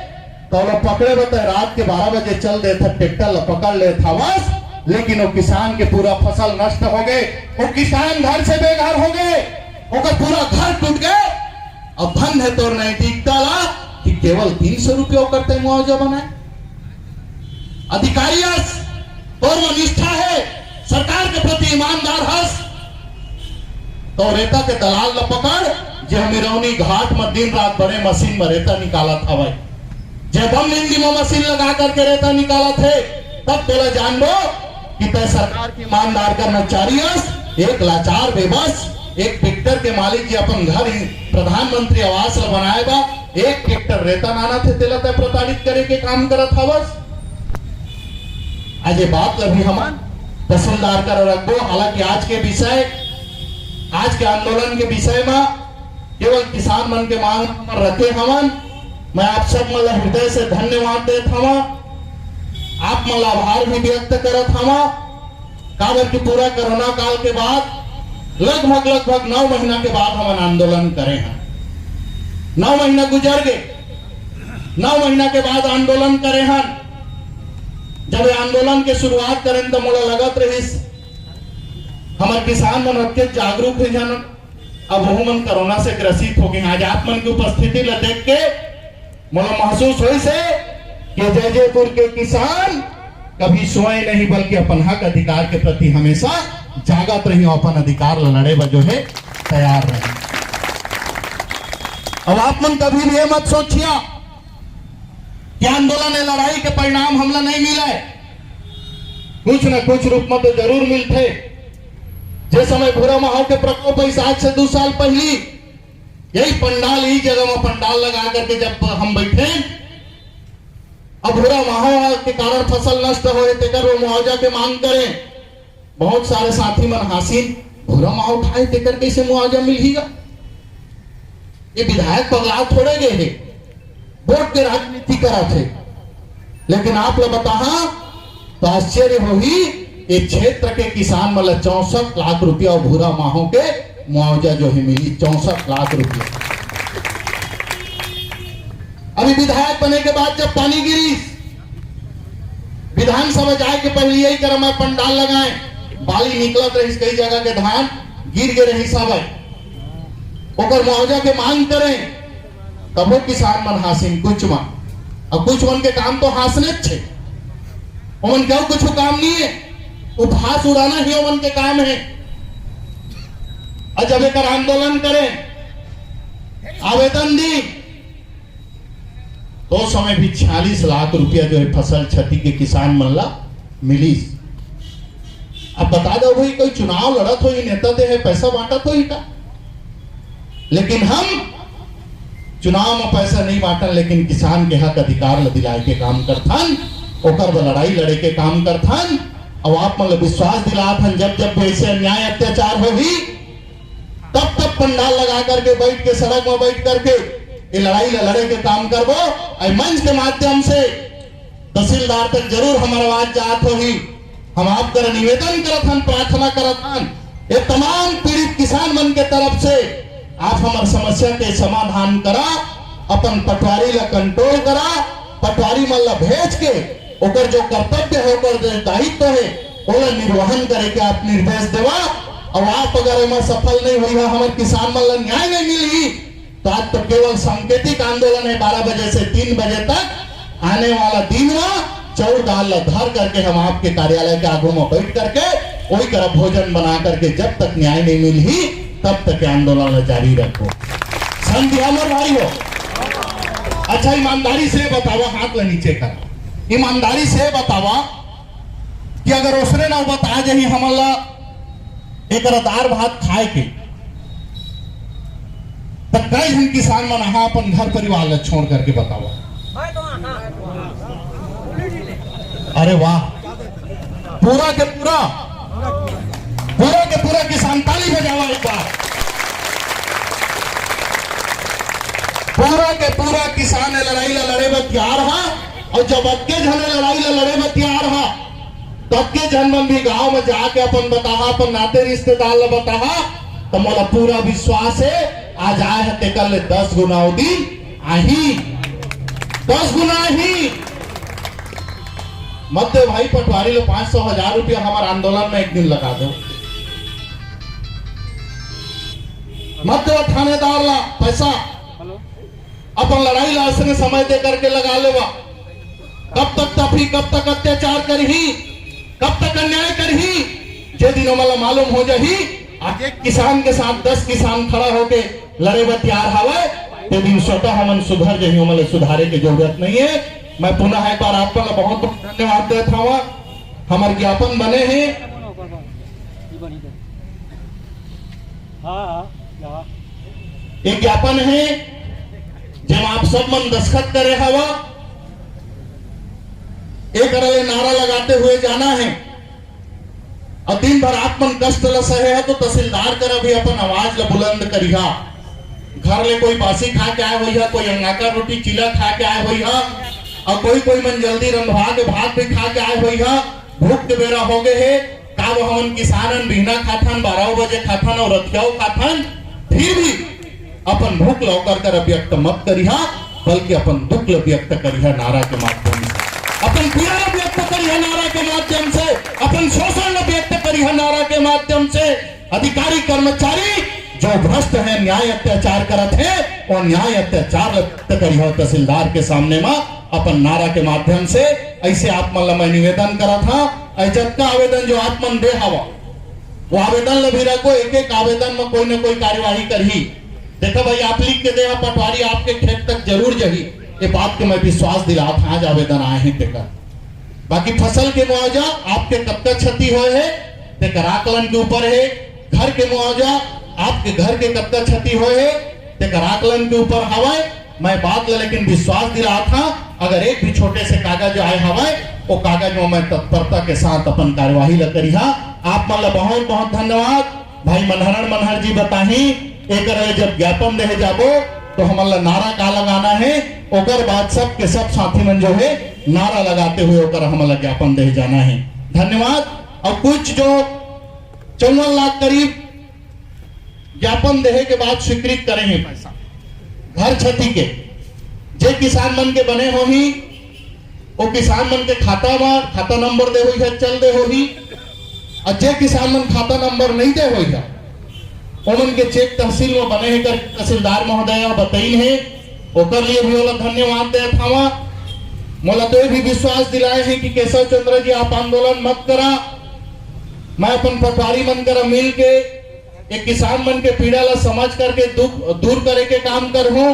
तो लोग पकड़े बताए रात के 12 बजे चल दे था, ट्रैक्टर ला पकड़ ले था बस, लेकिन वो किसान के पूरा फसल नष्ट हो गए, वो किसान घर से बेघर हो गए, ओकर पूरा घर टूट गए। अब बंद है तो नैतिकता ला कि केवल 300 रुपया करते मुआवजा बनाए। अधिकारी और निष्ठा है, सरकार के प्रति ईमानदार हस, तो रेता के दलाल ला पकड़ जे मिरौनी घाट में दिन रात बड़े मशीन में रेता निकाला था भाई, जब हम हिंदी में मशीन लगा करके रेता निकाला थे, तब तोला जान लो कि तय सरकार की ईमानदार कर्मचारी एक लाचार बेबस एक ट्रैक्टर के मालिक जी अपन घर ही प्रधानमंत्री आवास ला बनाए बा, एक ट्रैक्टर रेता नाना थे तेला तय प्रताड़ित करे के काम करत था बस। आज ये बात लगी हम तहसीलदार कर रखो। हालांकि आज के विषय, आज के आंदोलन के विषय में केवल किसान मन के मांग रखे हमन। मैं आप सब मतलब हृदय से धन्यवाद देता हूँ, आप मतलब आभार भी व्यक्त करत हूँ। काबर की पूरा कोरोना काल के बाद लगभग 9 महीना के बाद हम आंदोलन करे हैं। 9 महीना गुजर गए, 9 महीना के बाद आंदोलन करे हैं। जब आंदोलन के शुरुआत करें तो मुझे लगत रही हमारे किसान मन के जागरूक है जन, अब वो मन कोरोना से ग्रसित हो गए। आज आप मन की उपस्थिति ला देख के मुझे महसूस हुई से कि जयपुर के किसान कभी सोए नहीं, बल्कि अपन हक अधिकार के प्रति हमेशा जागत रही, अपन अधिकार लड़े जो है तैयार रहे। अब आप मन कभी भी ये मत सोचिया कि आंदोलन है लड़ाई के परिणाम हमला नहीं मिले, कुछ न कुछ रूप में तो जरूर मिलते। जिस समय भूरा माहौल के प्रकोप आज से 2 साल पहले यही पंडाल, ही जगह में पंडाल लगा करके जब हम बैठे, अब भूरा माहौल के कारण फसल नष्ट हो वो मुआवजा के मांग करें। बहुत सारे साथी मन हासिल भूरा माहौल उठाए तेकर कैसे मुआवजा मिलेगा। ये विधायक पगला थोड़े गए है, वोट के राजनीति करा थे। लेकिन आप लोग बता तो आश्चर्य होगी, एक क्षेत्र के किसान मतलब 64 लाख रुपया भूरा माहों के मुआवजा जो है मिली, 64 लाख रुपया। अभी विधायक बने के बाद जब पानी गिरी, विधानसभा जाए के पहले यही क्रम में पंडाल लगाए, बाली निकलत रही, कई जगह के धान गिर गए रही सब, ओकर मुआवजा के मांग करें, तब वो किसान मन हासिन कुछ मन, और कुछ मन के काम तो हासने छे, उमन क्यों कुछ काम नहीं है, उपहास उड़ाना ही ओमन के काम है। और जब एक आंदोलन करें, आवेदन दी, तो समय भी 46 लाख रुपया जो है फसल क्षति के किसान मन ला मिली। अब बता दो भाई, कोई चुनाव लड़त हो, नेता दे है पैसा बांटत हो का, लेकिन हम चुनाव में पैसा नहीं बांटन, लेकिन किसान के हक अधिकार ला दिलाए के काम करथन, ओकर बर लड़ाई लड़े के काम करथन। और आप मन विश्वास दिलात हन, जब जब ऐसे अन्याय अत्याचार होगी तब तब पंडाल लगा करके बैठ के सड़क में बैठ करके ये लड़ाई लड़े के काम करबो। और मंच के माध्यम से तहसीलदार तक जरूर हमारा आवाज जात होगी। हम आपका निवेदन करत हन, प्रार्थना करत हन, ये तमाम पीड़ित किसान मन के तरफ से आप हमार समस्या के समाधान करा, अपन पटवारी ला कंट्रोल करा, पटवारी मन ला भेज के ओकर जो कर्तव्य है, ओकर जो दायित्व है, ओला निर्वहन करे के आप निर्देश देवा। और आप अगर में सफल नहीं हुई, हमारे किसान मन ला न्याय नहीं मिली, तो आज तो केवल सांकेतिक आंदोलन है। 12 बजे से 3 बजे तक आने वाला दिन में चौर दाल धर करके हम आपके कार्यालय के आगू में बैठ करके वही तरह भोजन बना करके जब तक न्याय नहीं मिली तब तक आंदोलन जारी रखो। संध्या भाई हो, अच्छा ईमानदारी से बतावा, हाथ ला नीचे कर, ईमानदारी से बतावा कि अगर उसने ना बता जाही हमारा एक दार भात खाए के, तब कई जन किसान मन अपन घर परिवार ला छोड़ करके बतावा। अरे वाह, पूरा के पूरा किसान ताली बजावा एक बार। पूरा के पूरा किसान लड़ाई ला लड़े में तैयार हा, और जब अक्के जन लड़ाई ला लड़े में तैयार हा, तब के जन मन भी गांव में जाके अपन बताहा, अपन नाते रिश्तेदार ला बताहा, तो मोला पूरा विश्वास है आज आए है ते कल 10 गुना दिन आही, 10 गुना ही मत दे भाई। पटवारी लो 500,000 रुपया हमारे आंदोलन में एक दिन लगा दो, मत दो थानेदार ला पैसा, अपन लड़ाई ला असने समय दे करके लगा लेवा। कब तक तफी, कब तक अत्याचार करही, कब तक अन्याय करही, जे दिनों मला मालूम हो जाही आज एक किसान के साथ 10 किसान खड़ा होके लड़े ब तैयार हवे, ते दिन स्वतः हमन सुधर जही, हमले सुधारे की जरूरत नहीं है। मैं पुनः एक बार आपका बहुत बहुत धन्यवाद देता हूँ। हमारे ज्ञापन बने हैं, एक ज्ञापन है जब आप सब मन दस्तखत करे हवा, एक अरले नारा लगाते हुए जाना है, और दिन भर आप मन कष्ट ल सहे है, तो तहसीलदार कर अभी अपन आवाज ला बुलंद करिहा। घर ले कोई बासी खा के आए हुई है, कोई अंगाका रोटी चिला खा के आए हुई है, और कोई मन जल्दी रंधवा के भात भी खा के आए हुई है। भूख के बेरा हो गए है, का हम किसानन बिना खाथन, 12 बजे खाथन और रतियाओ खाथन, फिर भी अपन भूख ला कर व्यक्त मत करिहा, बल्कि अपन दुख ला व्यक्त करिहा नारा के माध्यम से, अपन पीड़ा व्यक्त करिहा नारा के माध्यम से, अपन शोषण व्यक्त करिहा नारा के माध्यम से। अधिकारी कर्मचारी जो भ्रष्ट है, न्याय अत्याचार करत है, और न्याय अत्याचार व्यक्त करिहा तहसीलदार के सामने में अपन नारा के माध्यम से। ऐसे आप मन मैं निवेदन करा था, जब का आवेदन जो आप मन दे हवा, वो आवेदन ला भी रखो, एक एक आवेदन में कोई न कोई कार्यवाही करही। देखो भाई, आप लिख के दे, पटवारी आपके खेत तक जरूर जही, ये बात के मैं विश्वास दिला था। आज आवेदन आए हैं तेकर, बाकी फसल के मुआवजा आपके कब तक क्षति हुए है तेकर आकलन के ऊपर है। घर के मुआवजा आपके घर के कब तक क्षति हुए है तेकर आकलन के ऊपर हवाए। मैं बात ला लेकिन विश्वास दिला था, अगर एक भी छोटे से कागज आए हवाए, वो कागज में मैं तत्परता के साथ अपन कार्यवाही ला करिहा। आप मन ला बहुत बहुत धन्यवाद। भाई मनहर जी बताही, एक जब ज्ञापन दे जाबो तो हमला नारा का लगाना है, ओकर बाद सब के सब साथी मन जो है नारा लगाते हुए ओकर हमला ज्ञापन दे जाना है। धन्यवाद। और कुछ जो 54 लाख करीब ज्ञापन देहे के बाद स्वीकृत करेंगे पैसा घर क्षति के, जे किसान मन के बने हो ही वो किसान मन के खाता में खाता नंबर दे हुई है, चल दे हो ही, और जे किसान मन खाता नंबर नहीं दे हुई है उनन के चेक तहसील में बने हैं कर तहसीलदार महोदय बताई है, ओकर लिए भी ओला धन्यवाद दे था। मोला तो भी विश्वास दिलाए हैं कि केशव चंद्र जी आप आंदोलन मत करा, मैं अपन पटवारी मन कर मिल के एक किसान मन के पीड़ा ला समझ करके दुख दूर करे के काम कर हूं।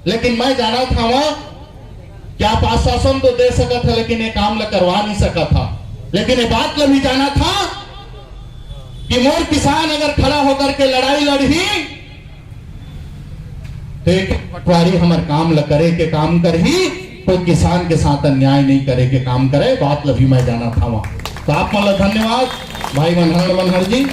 लेकिन मैं जाना था वहां कि आप आश्वासन तो दे सका था, लेकिन ये काम ला करवा नहीं सका था। लेकिन ये बात ला भी जाना था कि मोर किसान अगर खड़ा होकर के लड़ाई लड़ी तो एक पटवारी हमारे काम ला करे के काम कर ही, कोई किसान के साथ अन्याय नहीं करे के काम करे। बात ला भी मैं जाना था वहां। तो आप मतलब धन्यवाद भाई मनहर जी।